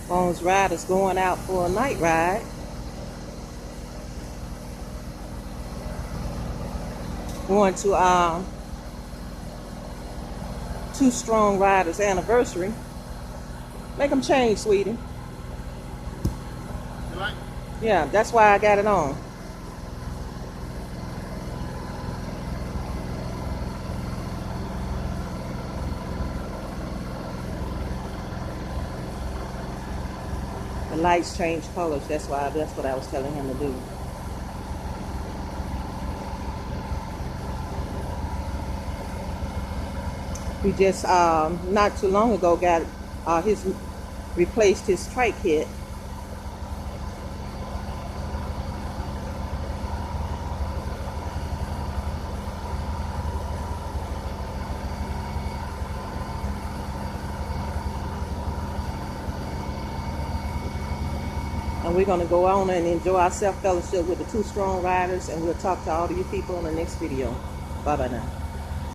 Bones riders going out for a night ride. Going to Two Strong Riders anniversary. Make them change, sweetie. You like? Yeah, that's why I got it on. The lights change colors. That's what I was telling him to do. We just not too long ago got replaced his trike kit. And we're going to go on and enjoy our self-fellowship with the Two Strong Riders, and we'll talk to all of you people in the next video. Bye-bye now.